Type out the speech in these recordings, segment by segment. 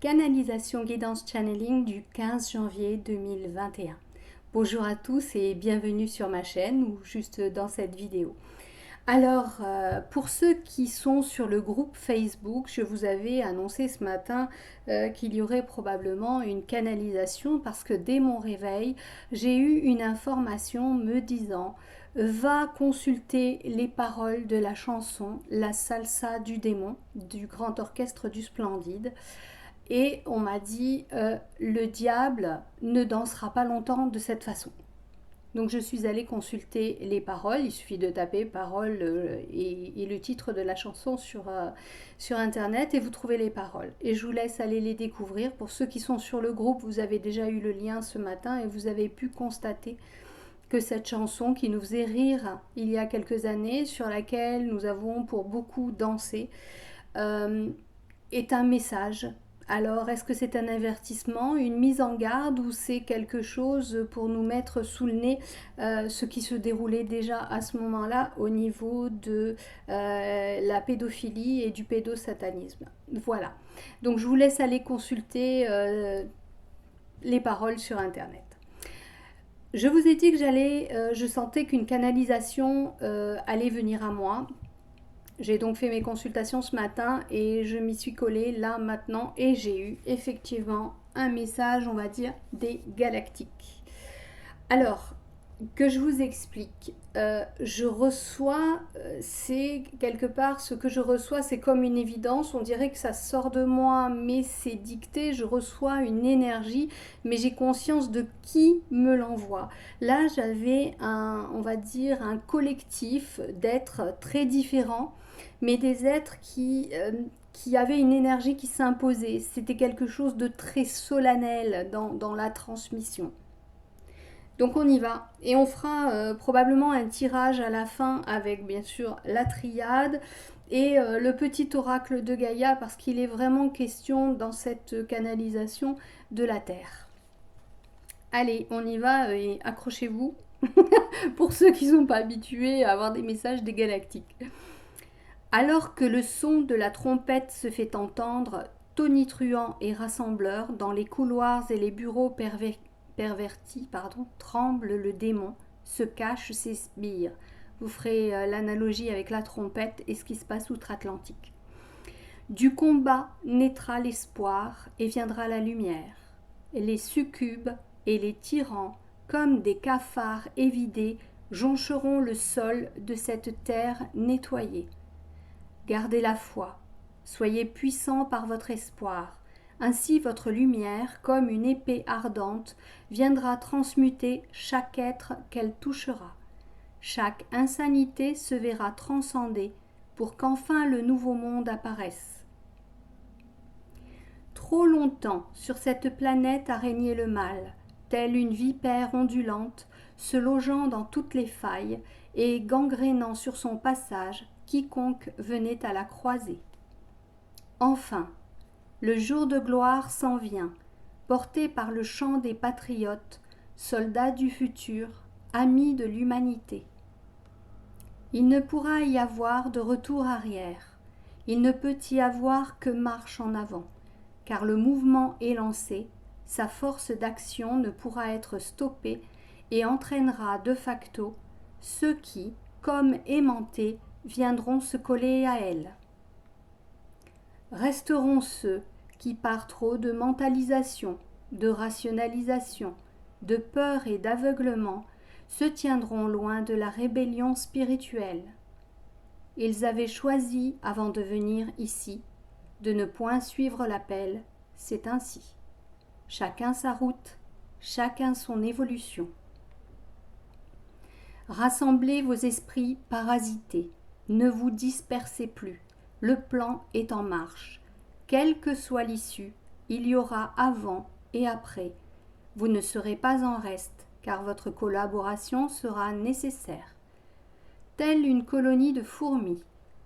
canalisation guidance channeling du 15 janvier 2021. Bonjour à tous et bienvenue sur ma chaîne ou juste dans cette vidéo. Alors, pour ceux qui sont sur le groupe Facebook, je vous avais annoncé ce matin qu'il y aurait probablement une canalisation parce que dès mon réveil, j'ai eu une information me disant va consulter les paroles de la chanson La Salsa du démon du Grand Orchestre du Splendide. Et on m'a dit le diable ne dansera pas longtemps de cette façon. Donc je suis allée consulter les paroles, il suffit de taper paroles et le titre de la chanson sur internet et vous trouvez les paroles. Et je vous laisse aller les découvrir. Pour ceux qui sont sur le groupe, vous avez déjà eu le lien ce matin et vous avez pu constater que cette chanson qui nous faisait rire il y a quelques années, sur laquelle nous avons pour beaucoup dansé, est un message. Alors, est-ce que c'est un avertissement, une mise en garde ou c'est quelque chose pour nous mettre sous le nez ce qui se déroulait déjà à ce moment-là au niveau de la pédophilie et du pédosatanisme? Voilà. Donc, je vous laisse aller consulter les paroles sur Internet. Je vous ai dit que je sentais qu'une canalisation allait venir à moi. J'ai donc fait mes consultations ce matin et je m'y suis collée là maintenant et j'ai eu effectivement un message, on va dire, des galactiques. Alors, que je vous explique, je reçois, c'est quelque part, ce que je reçois, c'est comme une évidence, on dirait que ça sort de moi, mais c'est dicté, je reçois une énergie, mais j'ai conscience de qui me l'envoie. Là, j'avais on va dire, un collectif d'êtres très différents, mais des êtres qui avaient une énergie qui s'imposait. C'était quelque chose de très solennel dans la transmission. Donc on y va et on fera probablement un tirage à la fin avec bien sûr la triade et le petit oracle de Gaïa parce qu'il est vraiment question dans cette canalisation de la Terre. Allez, on y va et accrochez-vous pour ceux qui ne sont pas habitués à avoir des messages des galactiques. Alors que le son de la trompette se fait entendre, tonitruant et rassembleur, dans les couloirs et les bureaux pervertis, tremble le démon, se cache ses sbires. Vous ferez l'analogie avec la trompette et ce qui se passe outre-Atlantique. Du combat naîtra l'espoir et viendra la lumière. Les succubes et les tyrans, comme des cafards évidés, joncheront le sol de cette terre nettoyée. Gardez la foi, soyez puissants par votre espoir. Ainsi votre lumière, comme une épée ardente, viendra transmuter chaque être qu'elle touchera. Chaque insanité se verra transcendée pour qu'enfin le nouveau monde apparaisse. Trop longtemps sur cette planète a régné le mal, telle une vipère ondulante, se logeant dans toutes les failles et gangrénant sur son passage quiconque venait à la croiser. Enfin, le jour de gloire s'en vient, porté par le chant des patriotes, soldats du futur, amis de l'humanité. Il ne pourra y avoir de retour arrière, il ne peut y avoir que marche en avant, car le mouvement est lancé, sa force d'action ne pourra être stoppée et entraînera de facto ceux qui, comme aimantés, viendront se coller à elle. Resteront ceux qui, par trop de mentalisation, de rationalisation, de peur et d'aveuglement, se tiendront loin de la rébellion spirituelle. Ils avaient choisi, avant de venir ici, de ne point suivre l'appel, c'est ainsi. Chacun sa route, chacun son évolution. Rassemblez vos esprits parasités, ne vous dispersez plus, le plan est en marche. Quelle que soit l'issue, il y aura avant et après. Vous ne serez pas en reste, car votre collaboration sera nécessaire. Telle une colonie de fourmis,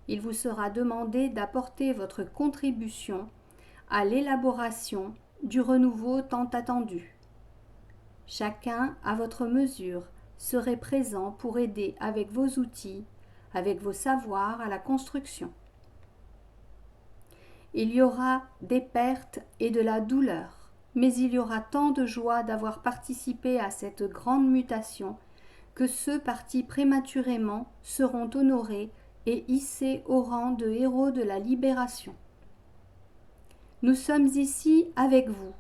il vous sera demandé d'apporter votre contribution à l'élaboration du renouveau tant attendu. Chacun, à votre mesure, serait présent pour aider avec vos outils, avec vos savoirs à la construction. Il y aura des pertes et de la douleur, mais il y aura tant de joie d'avoir participé à cette grande mutation que ceux partis prématurément seront honorés et hissés au rang de héros de la libération. Nous sommes ici avec vous.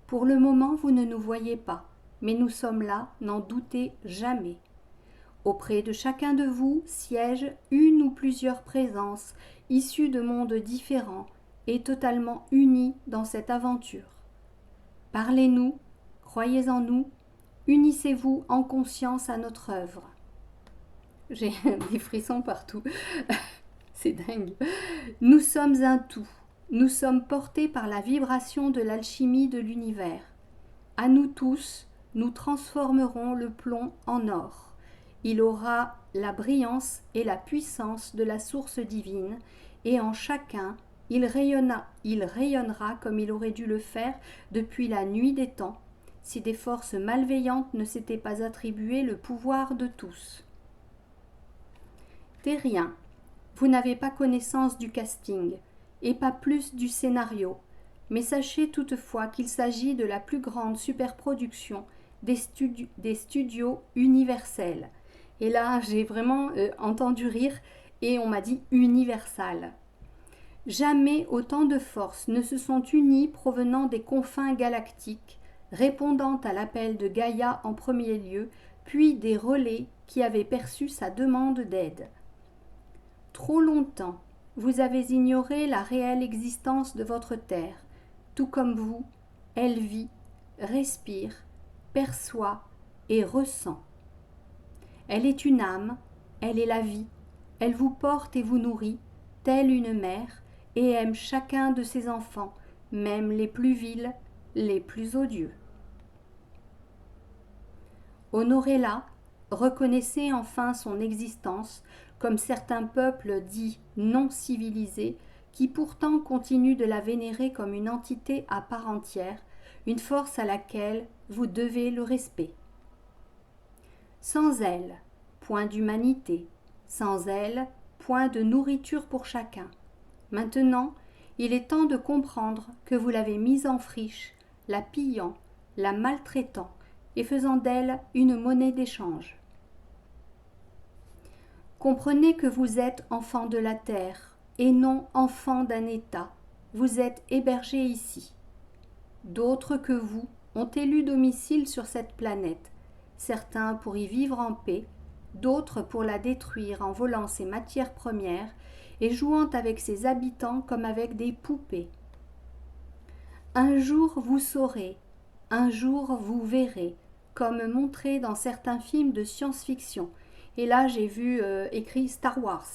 Pour le moment, vous ne nous voyez pas, mais nous sommes là, n'en doutez jamais. Auprès de chacun de vous siègent une ou plusieurs présences issues de mondes différents et totalement unies dans cette aventure. Parlez-nous, croyez en nous, unissez-vous en conscience à notre œuvre. J'ai des frissons partout. C'est dingue. Nous sommes un tout. Nous sommes portés par la vibration de l'alchimie de l'univers. À nous tous, nous transformerons le plomb en or. Il aura la brillance et la puissance de la source divine, et en chacun, il rayonnera comme il aurait dû le faire depuis la nuit des temps, si des forces malveillantes ne s'étaient pas attribué le pouvoir de tous. Terrien, vous n'avez pas connaissance du casting, et pas plus du scénario, mais sachez toutefois qu'il s'agit de la plus grande superproduction des studios universels. Et là, j'ai vraiment entendu rire et on m'a dit Universal. Jamais autant de forces ne se sont unies provenant des confins galactiques, répondant à l'appel de Gaïa en premier lieu, puis des relais qui avaient perçu sa demande d'aide. Trop longtemps, vous avez ignoré la réelle existence de votre terre. Tout comme vous, elle vit, respire, perçoit et ressent. Elle est une âme, elle est la vie, elle vous porte et vous nourrit, telle une mère, et aime chacun de ses enfants, même les plus vils, les plus odieux. Honorez-la, reconnaissez enfin son existence, comme certains peuples dits non civilisés, qui pourtant continuent de la vénérer comme une entité à part entière, une force à laquelle vous devez le respect. Sans elle, point d'humanité, sans elle, point de nourriture pour chacun. Maintenant, il est temps de comprendre que vous l'avez mise en friche, la pillant, la maltraitant et faisant d'elle une monnaie d'échange. Comprenez que vous êtes enfant de la terre et non enfant d'un État. Vous êtes hébergé ici. D'autres que vous ont élu domicile sur cette planète, certains pour y vivre en paix, d'autres pour la détruire en volant ses matières premières et jouant avec ses habitants comme avec des poupées. Un jour vous saurez, un jour vous verrez, comme montré dans certains films de science-fiction, et là j'ai vu écrit Star Wars,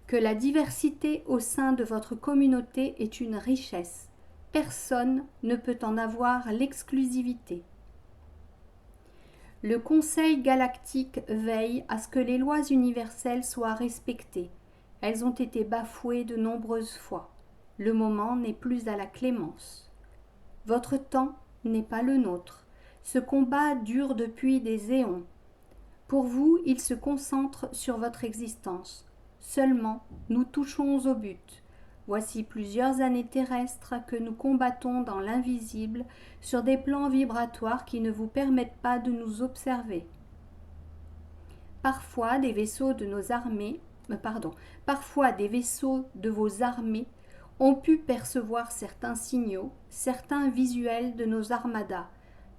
que la diversité au sein de votre communauté est une richesse. Personne ne peut en avoir l'exclusivité. Le Conseil galactique veille à ce que les lois universelles soient respectées. Elles ont été bafouées de nombreuses fois. Le moment n'est plus à la clémence. Votre temps n'est pas le nôtre. Ce combat dure depuis des éons. Pour vous, il se concentre sur votre existence. Seulement, nous touchons au but. Voici plusieurs années terrestres que nous combattons dans l'invisible sur des plans vibratoires qui ne vous permettent pas de nous observer. Parfois, des vaisseaux de nos armées, parfois des vaisseaux de vos armées ont pu percevoir certains signaux, certains visuels de nos armadas,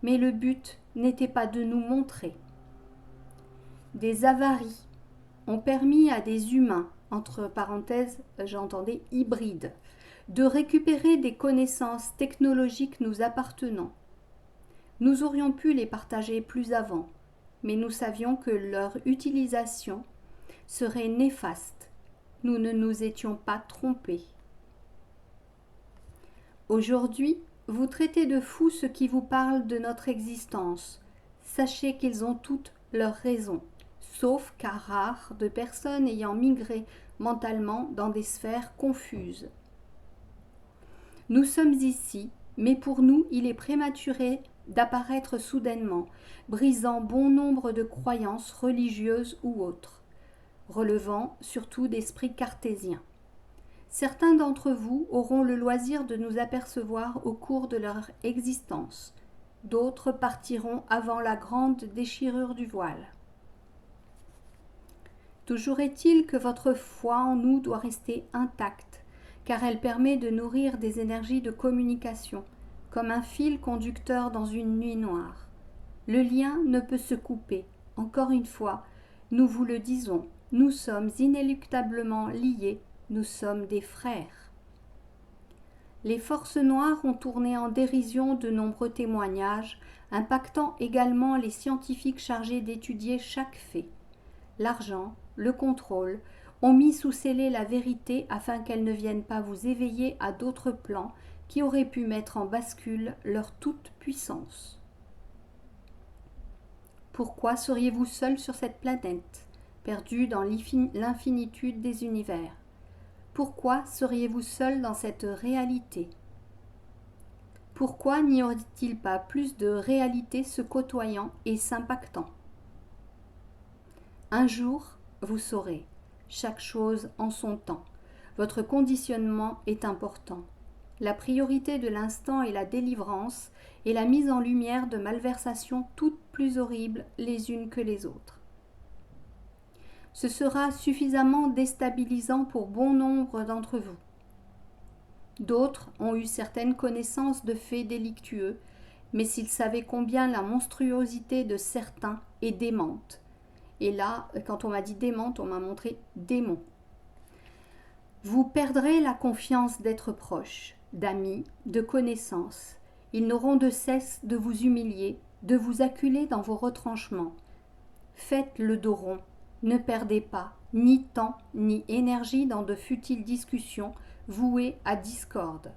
mais le but n'était pas de nous montrer. Des avaries ont permis à des humains, entre parenthèses, j'entendais hybrides, de récupérer des connaissances technologiques nous appartenant. Nous aurions pu les partager plus avant, mais nous savions que leur utilisation serait néfaste. Nous ne nous étions pas trompés. Aujourd'hui, vous traitez de fous ceux qui vous parlent de notre existence. Sachez qu'ils ont toutes leurs raisons, sauf cas rares de personnes ayant migré mentalement dans des sphères confuses. Nous sommes ici, mais pour nous, il est prématuré d'apparaître soudainement, brisant bon nombre de croyances religieuses ou autres, relevant surtout d'esprits cartésiens. Certains d'entre vous auront le loisir de nous apercevoir au cours de leur existence. D'autres partiront avant la grande déchirure du voile. Toujours est-il que votre foi en nous doit rester intacte, car elle permet de nourrir des énergies de communication, comme un fil conducteur dans une nuit noire. Le lien ne peut se couper. Encore une fois, nous vous le disons, nous sommes inéluctablement liés, nous sommes des frères. Les forces noires ont tourné en dérision de nombreux témoignages, impactant également les scientifiques chargés d'étudier chaque fait. L'argent, le contrôle, ont mis sous scellé la vérité afin qu'elle ne vienne pas vous éveiller à d'autres plans qui auraient pu mettre en bascule leur toute-puissance. Pourquoi seriez-vous seul sur cette planète, perdu dans l'infinitude des univers? Pourquoi seriez-vous seul dans cette réalité? Pourquoi n'y aurait-il pas plus de réalités se côtoyant et s'impactant? Un jour, vous saurez, chaque chose en son temps. Votre conditionnement est important. La priorité de l'instant est la délivrance et la mise en lumière de malversations toutes plus horribles les unes que les autres. Ce sera suffisamment déstabilisant pour bon nombre d'entre vous. D'autres ont eu certaines connaissances de faits délictueux, mais s'ils savaient combien la monstruosité de certains est démente. Et là, quand on m'a dit démente, on m'a montré démon. Vous perdrez la confiance d'être proches, d'amis, de connaissances. Ils n'auront de cesse de vous humilier, de vous acculer dans vos retranchements. Faites le dos rond. Ne perdez pas ni temps ni énergie dans de futiles discussions vouées à discorde.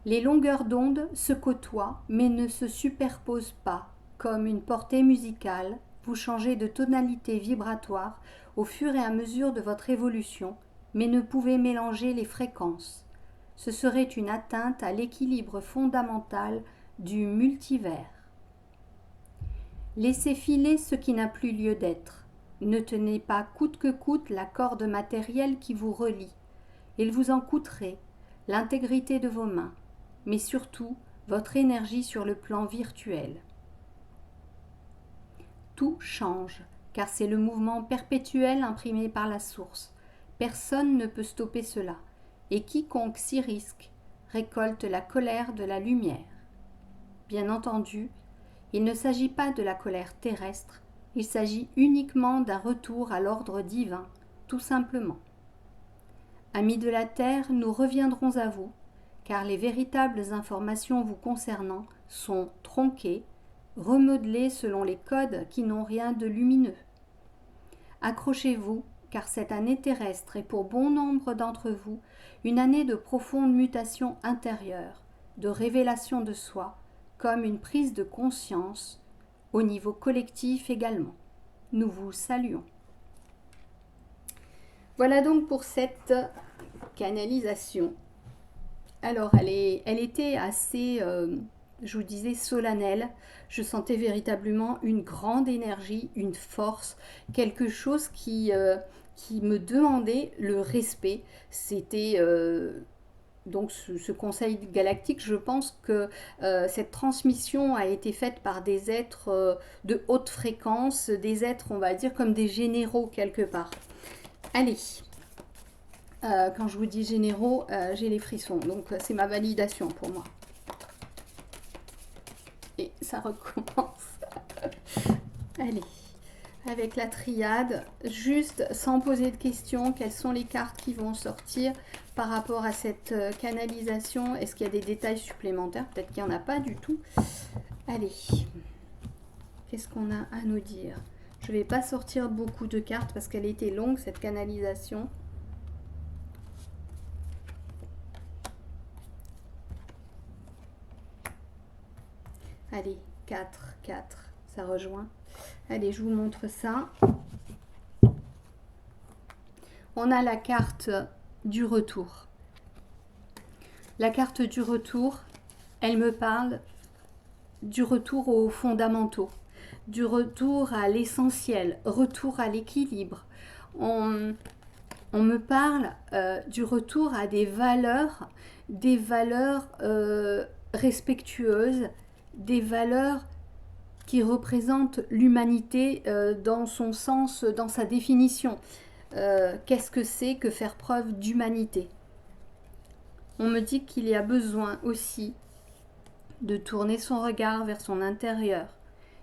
Les longueurs d'onde se côtoient mais ne se superposent pas. Comme une portée musicale, vous changez de tonalité vibratoire au fur et à mesure de votre évolution, mais ne pouvez mélanger les fréquences. Ce serait une atteinte à l'équilibre fondamental du multivers. Laissez filer ce qui n'a plus lieu d'être. Ne tenez pas coûte que coûte la corde matérielle qui vous relie. Il vous en coûterait l'intégrité de vos mains, mais surtout votre énergie sur le plan virtuel. Tout change, car c'est le mouvement perpétuel imprimé par la source. Personne ne peut stopper cela, et quiconque s'y risque récolte la colère de la lumière. Bien entendu, il ne s'agit pas de la colère terrestre, il s'agit uniquement d'un retour à l'ordre divin, tout simplement. Amis de la Terre, nous reviendrons à vous, car les véritables informations vous concernant sont tronquées, remodelées selon les codes qui n'ont rien de lumineux. Accrochez-vous, car cette année terrestre est pour bon nombre d'entre vous une année de profonde mutation intérieure, de révélation de soi, comme une prise de conscience, au niveau collectif également. Nous vous saluons. Voilà donc pour cette canalisation. Alors, elle était assez, je vous disais, solennelle. Je sentais véritablement une grande énergie, une force, quelque chose qui me demandait le respect. C'était donc ce conseil galactique. Je pense que cette transmission a été faite par des êtres de haute fréquence, des êtres, on va dire, comme des généraux quelque part. Allez, quand je vous dis généraux, j'ai les frissons, donc c'est ma validation pour moi. Et ça recommence. Allez, avec la triade, juste sans poser de questions, quelles sont les cartes qui vont sortir par rapport à cette canalisation? Est-ce qu'il y a des détails supplémentaires? Peut-être qu'il n'y en a pas du tout. Allez, qu'est-ce qu'on a à nous dire? Je ne vais pas sortir beaucoup de cartes parce qu'elle était longue, cette canalisation. Allez, 4, 4, ça rejoint. Allez, je vous montre ça. On a la carte du retour. La carte du retour, elle me parle du retour aux fondamentaux, du retour à l'essentiel, retour à l'équilibre. On me parle du retour à des valeurs respectueuses, des valeurs qui représentent l'humanité dans son sens, dans sa définition. Qu'est-ce que c'est que faire preuve d'humanité? On me dit qu'il y a besoin aussi de tourner son regard vers son intérieur,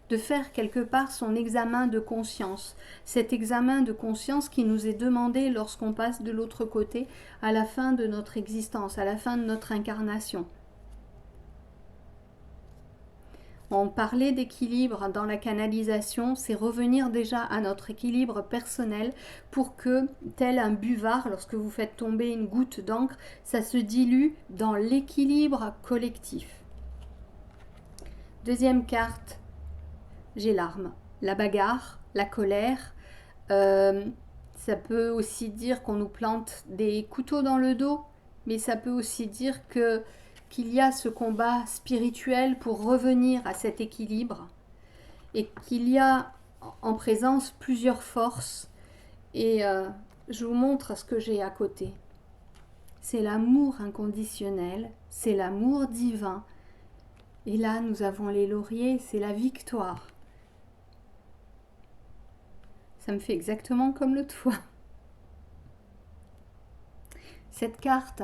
de faire quelque part son examen de conscience, cet examen de conscience qui nous est demandé lorsqu'on passe de l'autre côté à la fin de notre existence, à la fin de notre incarnation. On parlait d'équilibre dans la canalisation, c'est revenir déjà à notre équilibre personnel pour que, tel un buvard, lorsque vous faites tomber une goutte d'encre, ça se dilue dans l'équilibre collectif. Deuxième carte, j'ai l'arme, la bagarre, la colère. Ça peut aussi dire qu'on nous plante des couteaux dans le dos, mais ça peut aussi dire qu'il y a ce combat spirituel pour revenir à cet équilibre et qu'il y a en présence plusieurs forces. Et je vous montre ce que j'ai à côté. C'est l'amour inconditionnel, c'est l'amour divin. Et là, nous avons les lauriers, c'est la victoire. Ça me fait exactement comme l'autre fois. Cette carte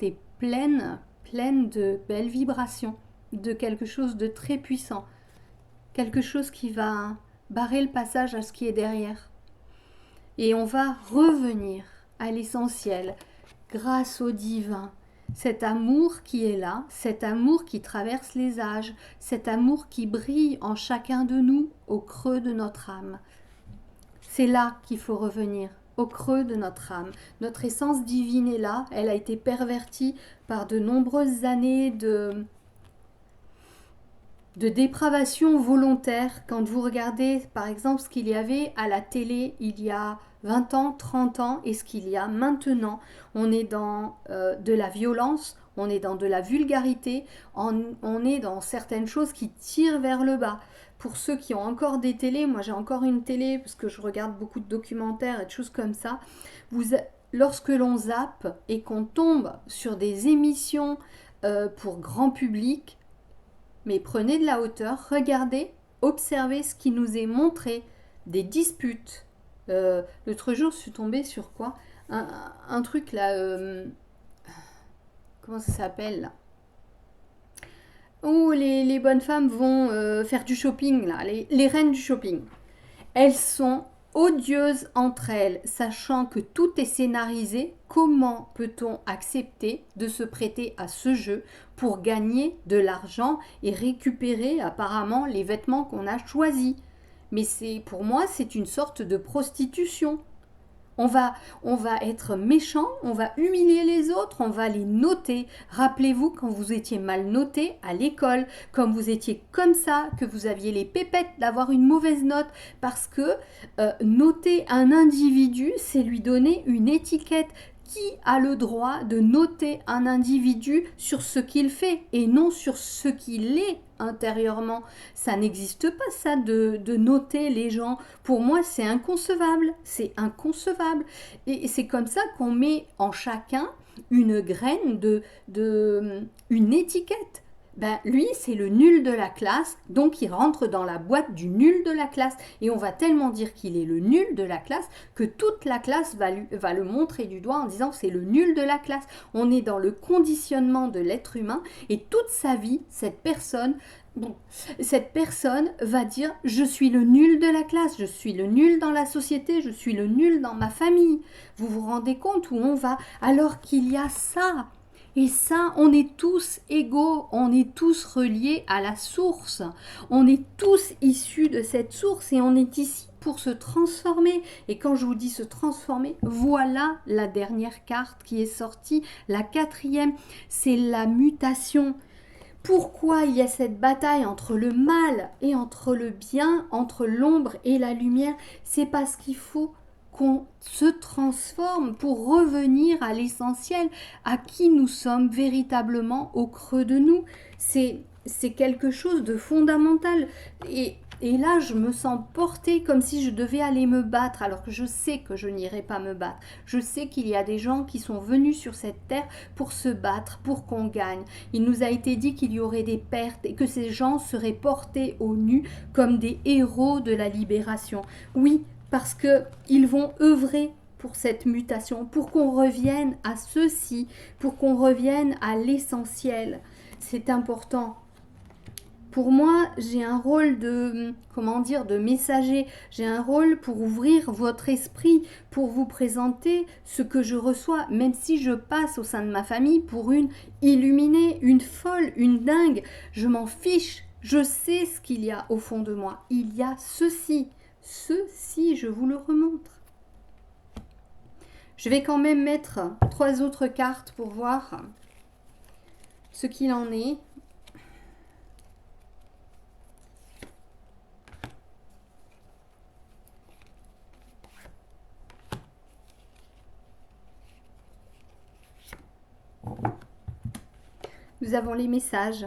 est pleine de belles vibrations, de quelque chose de très puissant, quelque chose qui va barrer le passage à ce qui est derrière. Et on va revenir à l'essentiel grâce au divin. Cet amour qui est là, cet amour qui traverse les âges, cet amour qui brille en chacun de nous au creux de notre âme. C'est là qu'il faut revenir, au creux de notre âme. Notre essence divine est là, elle a été pervertie par de nombreuses années de dépravation volontaire. Quand vous regardez par exemple ce qu'il y avait à la télé il y a 20 ans, 30 ans et ce qu'il y a maintenant, on est dans de la violence, on est dans de la vulgarité, on est dans certaines choses qui tirent vers le bas. Pour ceux qui ont encore des télés, moi j'ai encore une télé parce que je regarde beaucoup de documentaires et de choses comme ça, lorsque l'on zappe et qu'on tombe sur des émissions pour grand public, mais prenez de la hauteur, regardez, observez ce qui nous est montré, des disputes. L'autre jour, je suis tombée sur quoi? Un truc là, comment ça s'appelle là? Où les bonnes femmes vont faire du shopping, là, les reines du shopping. Elles sont odieuses entre elles, sachant que tout est scénarisé. Comment peut-on accepter de se prêter à ce jeu pour gagner de l'argent et récupérer apparemment les vêtements qu'on a choisis? Mais pour moi, c'est une sorte de prostitution. On va être méchant, on va humilier les autres, on va les noter. Rappelez-vous quand vous étiez mal noté à l'école, comme vous étiez comme ça, que vous aviez les pépettes d'avoir une mauvaise note, parce que noter un individu, c'est lui donner une étiquette. Qui a le droit de noter un individu sur ce qu'il fait et non sur ce qu'il est intérieurement? Ça n'existe pas ça de noter les gens. Pour moi, c'est inconcevable. C'est inconcevable. Et c'est comme ça qu'on met en chacun une graine une étiquette. Ben, lui, c'est le nul de la classe, donc il rentre dans la boîte du nul de la classe. Et on va tellement dire qu'il est le nul de la classe que toute la classe va le montrer du doigt en disant c'est le nul de la classe. On est dans le conditionnement de l'être humain et toute sa vie, cette personne va dire je suis le nul de la classe, je suis le nul dans la société, je suis le nul dans ma famille. Vous vous rendez compte où on va alors qu'il y a ça? Et ça, on est tous égaux, on est tous reliés à la source. On est tous issus de cette source et on est ici pour se transformer. Et quand je vous dis se transformer, voilà la dernière carte qui est sortie, la 4e, c'est la mutation. Pourquoi il y a cette bataille entre le mal et entre le bien, entre l'ombre et la lumière? C'est parce qu'il faut qu'on se transforme pour revenir à l'essentiel, à qui nous sommes véritablement au creux de nous. C'est quelque chose de fondamental. Et Et là, je me sens portée comme si je devais aller me battre, alors que je sais que je n'irai pas me battre. Je sais qu'il y a des gens qui sont venus sur cette terre pour se battre, pour qu'on gagne. Il nous a été dit qu'il y aurait des pertes et que ces gens seraient portés au nu comme des héros de la libération. Oui, parce qu'ils vont œuvrer pour cette mutation, pour qu'on revienne à ceci, pour qu'on revienne à l'essentiel. C'est important. Pour moi, j'ai un rôle de, comment dire, de messager. J'ai un rôle pour ouvrir votre esprit, pour vous présenter ce que je reçois, même si je passe au sein de ma famille pour une illuminée, une folle, une dingue. Je m'en fiche. Je sais ce qu'il y a au fond de moi. Il y a ceci. Ceci, je vous le remontre. Je vais quand même mettre 3 autres cartes pour voir ce qu'il en est. Nous avons les messages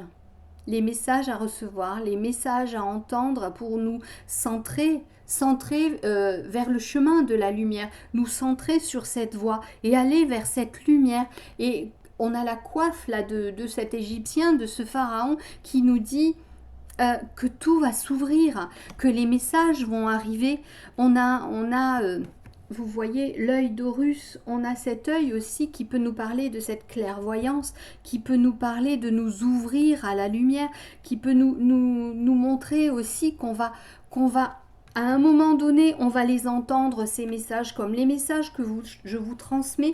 à recevoir, les messages à entendre pour nous centrer vers le chemin de la lumière, nous centrer sur cette voie et aller vers cette lumière. Et on a la coiffe là de cet Égyptien, de ce pharaon qui nous dit que tout va s'ouvrir, que les messages vont arriver. On a vous voyez l'œil d'Horus, on a cet œil aussi qui peut nous parler de cette clairvoyance, qui peut nous parler de nous ouvrir à la lumière, qui peut nous montrer aussi qu'on va à un moment donné, on va les entendre, ces messages, comme les messages que je vous transmets.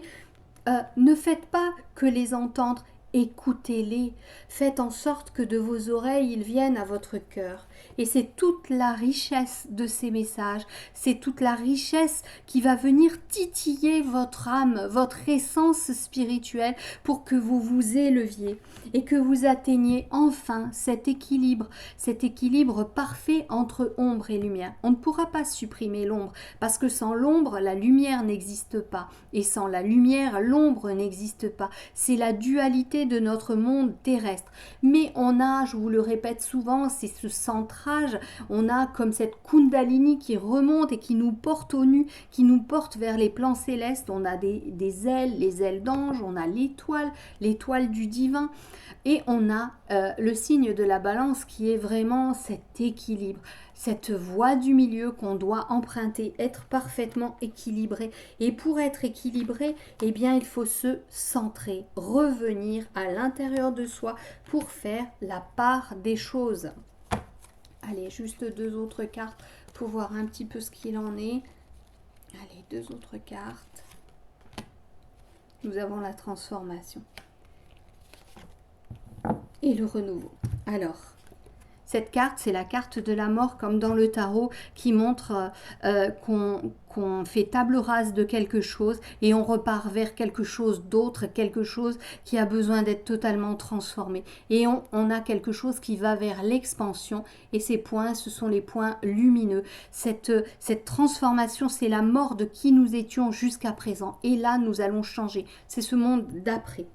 Ne faites pas que les entendre, écoutez-les. Faites en sorte que de vos oreilles, ils viennent à votre cœur. Et c'est toute la richesse de ces messages, c'est toute la richesse qui va venir titiller votre âme, votre essence spirituelle pour que vous vous éleviez et que vous atteigniez enfin cet équilibre parfait entre ombre et lumière. On ne pourra pas supprimer l'ombre parce que sans l'ombre, la lumière n'existe pas et sans la lumière, l'ombre n'existe pas. C'est la dualité de notre monde terrestre. Mais on a, je vous le répète souvent, c'est ce centrage, on a comme cette Kundalini qui remonte et qui nous porte au nu, qui nous porte vers les plans célestes. On a des ailes, les ailes d'ange, on a l'étoile du divin. Et on a le signe de la balance qui est vraiment cet équilibre, cette voie du milieu qu'on doit emprunter, être parfaitement équilibré. Et pour être équilibré, eh bien, il faut se centrer, revenir à l'intérieur de soi pour faire la part des choses. Allez, juste 2 autres cartes pour voir un petit peu ce qu'il en est. Allez, 2 autres cartes. Nous avons la transformation et le renouveau. Alors, cette carte, c'est la carte de la mort comme dans le tarot qui montre qu'on fait table rase de quelque chose et on repart vers quelque chose d'autre, quelque chose qui a besoin d'être totalement transformé. Et on a quelque chose qui va vers l'expansion et ces points, ce sont les points lumineux. Cette transformation, c'est la mort de qui nous étions jusqu'à présent. Et là, nous allons changer. C'est ce monde d'après.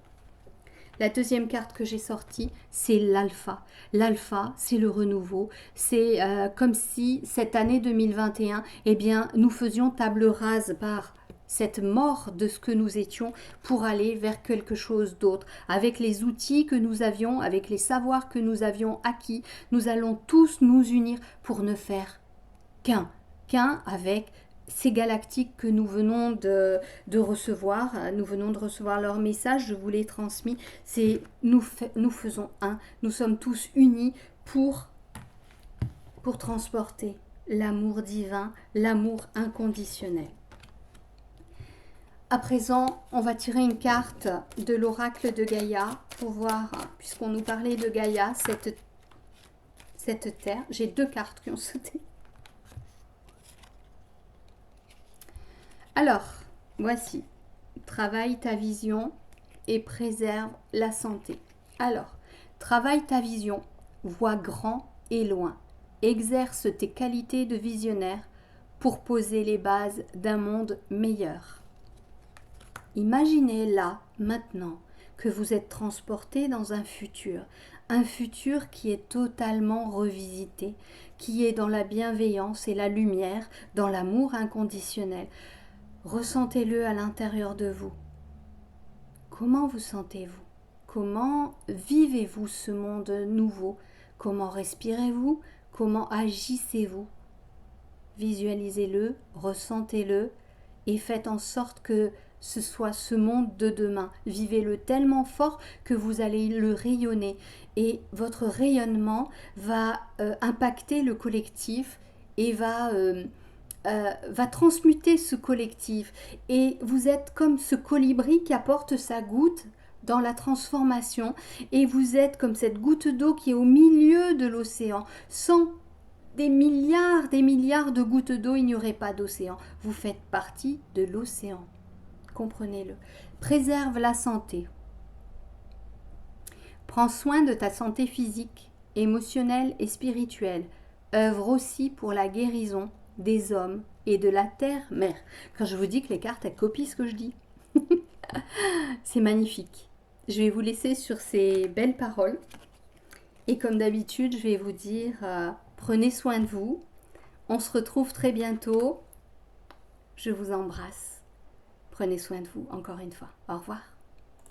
La deuxième carte que j'ai sortie, c'est l'alpha. L'alpha, c'est le renouveau. C'est comme si cette année 2021, eh bien, nous faisions table rase par cette mort de ce que nous étions pour aller vers quelque chose d'autre. Avec les outils que nous avions, avec les savoirs que nous avions acquis, nous allons tous nous unir pour ne faire qu'un avec ces galactiques que nous venons de recevoir. Nous venons de recevoir leur message, je vous l'ai transmis. C'est nous faisons un, nous sommes tous unis pour transporter l'amour divin, l'amour inconditionnel. À présent, on va tirer une carte de l'oracle de Gaïa pour voir, puisqu'on nous parlait de Gaïa, cette terre. J'ai 2 cartes qui ont sauté. Alors, voici, travaille ta vision et préserve la santé. Alors, travaille ta vision, vois grand et loin, exerce tes qualités de visionnaire pour poser les bases d'un monde meilleur. Imaginez là, maintenant, que vous êtes transporté dans un futur un futur qui est totalement revisité, qui est dans la bienveillance et la lumière, dans l'amour inconditionnel. Ressentez-le à l'intérieur de vous. Comment vous sentez-vous? Comment vivez-vous ce monde nouveau? Comment respirez-vous? Comment agissez-vous? Visualisez-le, ressentez-le et faites en sorte que ce soit ce monde de demain. Vivez-le tellement fort que vous allez le rayonner et votre rayonnement va impacter le collectif et va transmuter ce collectif. Et vous êtes comme ce colibri qui apporte sa goutte dans la transformation et vous êtes comme cette goutte d'eau qui est au milieu de l'océan. Sans des milliards de gouttes d'eau, il n'y aurait pas d'océan. Vous faites partie de l'océan. Comprenez-le. Préserve la santé. Prends soin de ta santé physique, émotionnelle et spirituelle. Œuvre aussi pour la guérison des hommes et de la terre-mère. Quand je vous dis que les cartes, elles copient ce que je dis. C'est magnifique. Je vais vous laisser sur ces belles paroles. Et comme d'habitude, je vais vous dire, prenez soin de vous. On se retrouve très bientôt. Je vous embrasse. Prenez soin de vous encore une fois. Au revoir.